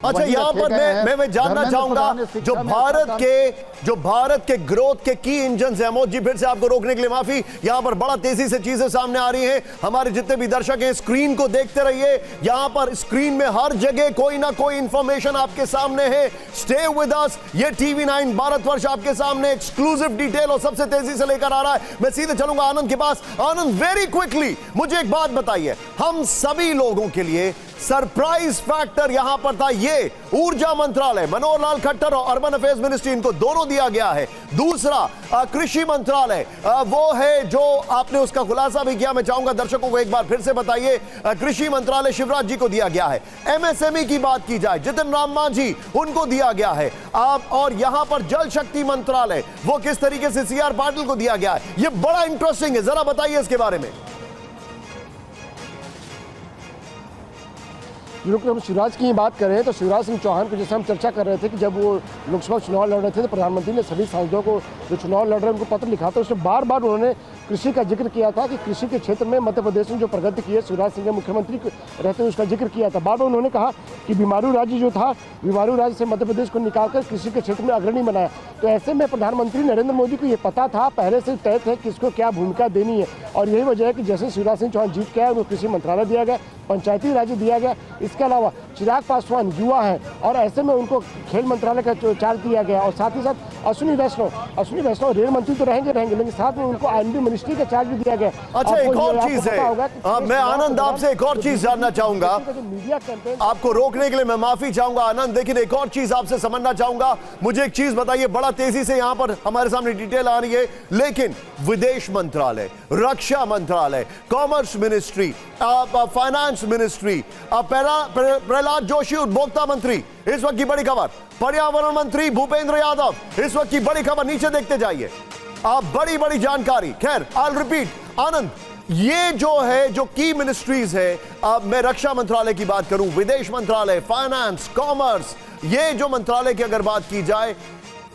अच्छा, यहाँ पर मैं जानना चाहूंगा जो भारत के ग्रोथ के की इंजन है। अमोद जी, फिर से आपको रोकने के लिए माफी। यहाँ पर बड़ा तेजी से चीजें सामने आ रही हैं। हमारे जितने भी दर्शक हैं, स्क्रीन को देखते रहिए। यहाँ पर स्क्रीन में हर जगह कोई ना कोई इंफॉर्मेशन आपके सामने है। Stay with us. ये TV9 भारतवर्ष आपके सामने एक्सक्लूसिव डिटेल और सबसे तेजी से लेकर आ रहा है। मैं सीधे चलूंगा आनंद के पास। आनंद, वेरी क्विकली मुझे एक बात बताइए। हम सभी लोगों के लिए सरप्राइज फैक्टर यहां पर था ये ऊर्जा मंत्रालय, मनोहर लाल खट्टर और अर्बन अफेयर्स मिनिस्ट्री, इनको दोनों दिया गया है। दूसरा कृषि मंत्रालय, वो है जो आपने उसका खुलासा भी किया। मैं चाहूंगा दर्शकों को एक बार फिर से बताइए। कृषि मंत्रालय शिवराज जी को दिया गया है। MSME की बात की जाए, जितिन राम मांझी, उनको दिया गया है। और यहां पर जल शक्ति मंत्रालय, वो किस तरीके से CR पाटिल को दिया गया है। ये बड़ा इंटरेस्टिंग है, जरा बताइए इसके बारे में। हम शिवराज की बात करें तो शिवराज सिंह चौहान को जैसे हम चर्चा कर रहे थे कि जब वो लोकसभा चुनाव लड़ रहे थे तो प्रधानमंत्री ने सभी सांसदों को जो चुनाव लड़ रहे हैं उनको पत्र लिखा था। उसमें बार बार उन्होंने कृषि का जिक्र किया था कि कृषि के क्षेत्र में मध्य प्रदेश ने जो प्रगति की है, शिवराज सिंह के मुख्यमंत्री रहते हुए उसका जिक्र किया था। बार बार उन्होंने कहा कि बीमारू राज्य जो था, बीमारू राज्य से मध्य प्रदेश को निकालकर कृषि के क्षेत्र में अग्रणी बनाया। तो ऐसे में प्रधानमंत्री नरेंद्र मोदी को ये पता था, पहले से तय थे किसको क्या भूमिका देनी है। और यही वजह है कि जैसे शिवराज सिंह चौहान जीत के आए, उनको कृषि मंत्रालय दिया गया, पंचायती राज्य दिया गया। इसके अलावा चिराग पासवान युवा हैं और ऐसे में उनको खेल मंत्रालय का चार्ज दिया गया। और साथ ही साथ अश्विनी वैष्णव रेल मंत्री तो रहेंगे, लेकिन साथ में उनको R&D मिनिस्ट्री का चार्ज भी दिया गया। अच्छा, एक और चीज है, मैं आनंद आपसे एक और चीज जानना चाहूंगा। मीडिया कैंपेन, आपको रोकने के लिए मैं माफी चाहूंगा आनंद, लेकिन एक और चीज आपसे समझना चाहूंगा। मुझे एक चीज बताइए, बड़ा तेजी से यहां पर हमारे सामने डिटेल आ रही है, लेकिन विदेश मंत्रालय, रक्षा मंत्रालय, commerce ministry, finance ministry, Prahlad Joshi उपभोक्ता मंत्री, इस वक्त की बड़ी खबर, पर्यावरण मंत्री भूपेंद्र यादव, इस वक्त की बड़ी खबर, नीचे देखते जाइए आप, बड़ी बड़ी जानकारी। खैर, आई रिपीट आनंद, ये जो है जो की मिनिस्ट्रीज है, अब मैं रक्षा मंत्रालय की बात करूं, विदेश मंत्रालय, फाइनेंस, कॉमर्स, ये जो मंत्रालय की अगर बात की जाए,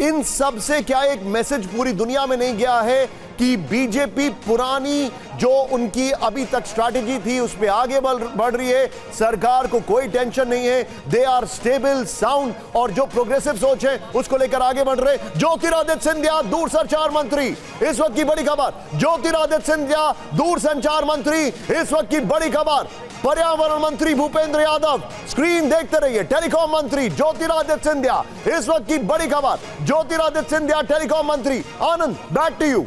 इन सब से क्या एक मैसेज पूरी दुनिया में नहीं गया है कि बीजेपी पुरानी जो उनकी अभी तक स्ट्रैटेजी थी उस पर आगे बढ़ रही है, सरकार को कोई टेंशन नहीं है, दे आर स्टेबल, साउंड, और जो प्रोग्रेसिव सोच है उसको लेकर आगे बढ़ रहे। ज्योतिरादित्य सिंधिया दूरसंचार मंत्री, इस वक्त की बड़ी खबर, ज्योतिरादित्य सिंधिया दूरसंचार मंत्री, इस वक्त की बड़ी खबर। पर्यावरण मंत्री भूपेंद्र यादव, स्क्रीन देखते रहिए, टेलीकॉम मंत्री ज्योतिरादित्य सिंधिया, इस वक्त की बड़ी खबर, ज्योतिरादित्य सिंधिया टेलीकॉम मंत्री। आनंद, बैक टू यू।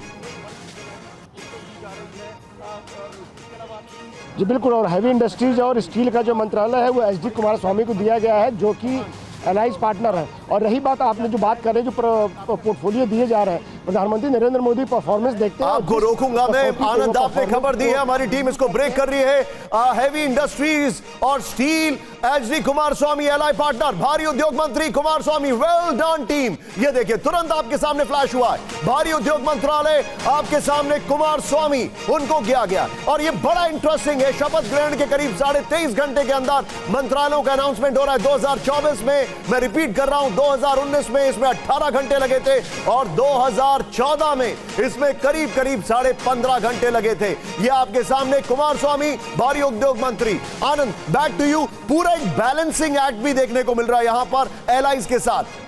जी बिल्कुल, और हैवी इंडस्ट्रीज और स्टील का जो मंत्रालय है वो SD कुमारस्वामी को दिया गया है, जो कि अलाइज पार्टनर है। और रही बात आपने जो बात कर रहे हैं, जो पोर्टफोलियो दिए जा रहे हैं, प्रधानमंत्री नरेंद्र मोदी परफॉर्मेंस देखते हैं। आपको रोकूंगा मैं आनंद, आपने खबर दी है, हमारी टीम इसको ब्रेक कर रही है। हैवी इंडस्ट्रीज और स्टील, HD कुमारस्वामी एलआई पार्टनर, भारी उद्योग मंत्री कुमारस्वामी, वेल डन टीम। ये देखिए, तुरंत आपके सामने फ्लैश हुआ है, भारी उद्योग मंत्रालय आपके सामने कुमारस्वामी, उनको किया गया। और ये बड़ा इंटरेस्टिंग है, शपथ ग्रहण के करीब 23.5 घंटे के अंदर मंत्रालयों का अनाउंसमेंट हो रहा है। 2024 में, मैं रिपीट कर रहा हूं, 2019 में इसमें 18 घंटे लगे थे और 2014 में इसमें करीब 15.5 घंटे लगे थे। ये आपके सामने कुमारस्वामी, भारी उद्योग मंत्री। आनंद, बैक टू यू। पूरा एक बैलेंसिंग एक्ट भी देखने को मिल रहा है यहां पर एलाइज के साथ।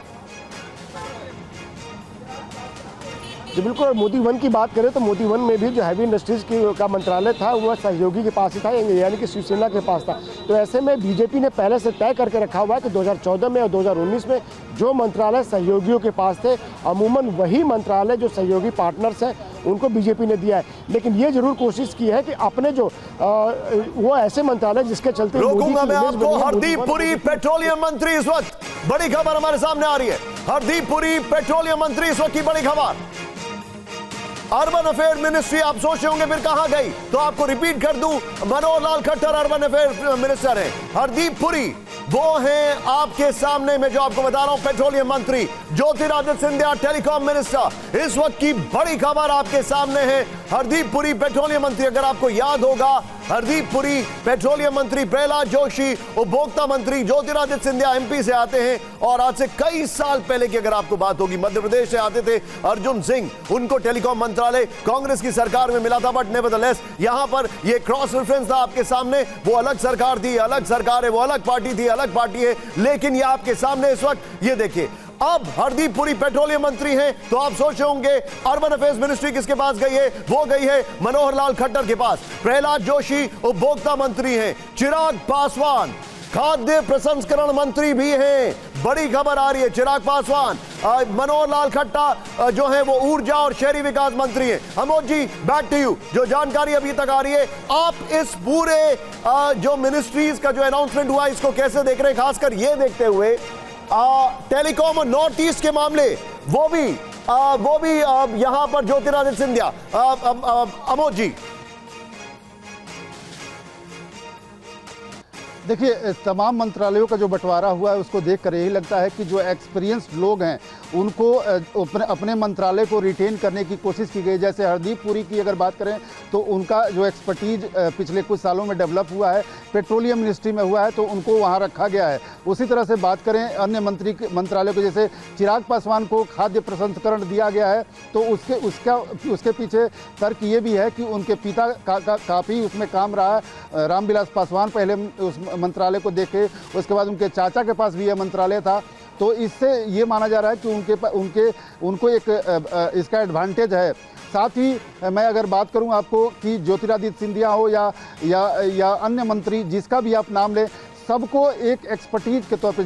जी बिल्कुल, और मोदी वन की बात करें तो मोदी वन में भी जो हैवी इंडस्ट्रीज का मंत्रालय था वह सहयोगी के पास ही था, यानी कि शिवसेना के पास था। तो ऐसे में बीजेपी ने पहले से तय करके रखा हुआ है कि 2014 में और 2019 में जो मंत्रालय सहयोगियों के पास थे, अमूमन वही मंत्रालय जो सहयोगी पार्टनर्स हैं उनको बीजेपी ने दिया है। लेकिन ये जरूर कोशिश की है कि अपने जो वो ऐसे मंत्रालय जिसके चलते, रोकूंगा मैं आपको। हरदीप पुरी पेट्रोलियम मंत्री, इस वक्त बड़ी खबर हमारे सामने आ रही है। हरदीप पुरी पेट्रोलियम मंत्री, इस वक्त की बड़ी खबर। अर्बन अफेयर मिनिस्ट्री, आप सोच रहे होंगे फिर कहां गई, तो आपको रिपीट कर दूं, Manohar Lal Khattar urban affair minister है। हरदीप पुरी वो हैं आपके सामने, मैं जो आपको बता रहा हूं, पेट्रोलियम मंत्री। ज्योतिरादित्य सिंधिया टेलीकॉम मिनिस्टर, इस वक्त की बड़ी खबर आपके सामने है। हरदीप पुरी पेट्रोलियम मंत्री, अगर आपको याद होगा हरदीप पुरी पेट्रोलियम मंत्री, प्रहलाद जोशी उपभोक्ता मंत्री, ज्योतिरादित्य सिंधिया एमपी से आते हैं और आज से कई साल पहले की अगर आपको बात होगी मध्य प्रदेश से आते थे अर्जुन सिंह, उनको टेलीकॉम मंत्रालय कांग्रेस की सरकार में मिला था, बट नेवरदलेस यहां पर ये क्रॉस रेफरेंस था आपके सामने। वो अलग सरकार थी, अलग सरकार है, वो अलग पार्टी थी, अलग पार्टी है, लेकिन ये आपके सामने इस वक्त ये देखिए अब हरदीप पुरी पेट्रोलियम मंत्री हैं, तो आप सोच रहे होंगे अर्बन अफेयर्स मिनिस्ट्री किसके पास गई है? वो गई है मनोहर लाल खट्टर के पास। प्रहलाद जोशी उपभोक्ता मंत्री हैं, चिराग पासवान खाद्य प्रसंस्करण मंत्री भी हैं। बड़ी खबर आ रही है, चिराग पासवान, मनोहर लाल खट्टर जो है वो ऊर्जा और शहरी विकास मंत्री हैं। अमोद जी, बैक टू यू, जो जानकारी अभी तक आ रही है, आप इस पूरे जो मिनिस्ट्रीज का जो अनाउंसमेंट हुआ इसको कैसे देख रहे हैं, खासकर ये देखते हुए टेलीकॉम और नॉर्थ ईस्ट के मामले, वो भी यहां पर ज्योतिरादित्य सिंधिया। अमोद जी, देखिए, तमाम मंत्रालयों का जो बंटवारा हुआ है उसको देखकर यही लगता है कि जो एक्सपीरियंस्ड लोग हैं उनको अपने मंत्रालय को रिटेन करने की कोशिश की गई। जैसे हरदीप पुरी की अगर बात करें तो उनका जो एक्सपर्टीज पिछले कुछ सालों में डेवलप हुआ है, पेट्रोलियम मिनिस्ट्री में हुआ है, तो उनको वहां रखा गया है। उसी तरह से बात करें अन्य मंत्रालयों को, जैसे चिराग पासवान को खाद्य प्रसंस्करण दिया गया है, तो उसके पीछे तर्क ये भी है कि उनके पिता का काफ़ी उसमें काम रहा है। रामविलास पासवान पहले उस मंत्रालय को देखे, उसके बाद उनके चाचा के पास भी यह मंत्रालय था, तो इससे ये माना जा रहा है कि उनको एक इसका एडवांटेज है। साथ ही मैं अगर बात करूं आपको कि ज्योतिरादित्य सिंधिया हो या अन्य मंत्री जिसका भी आप नाम लें, सबको एक एक्सपर्टीज के तौर पे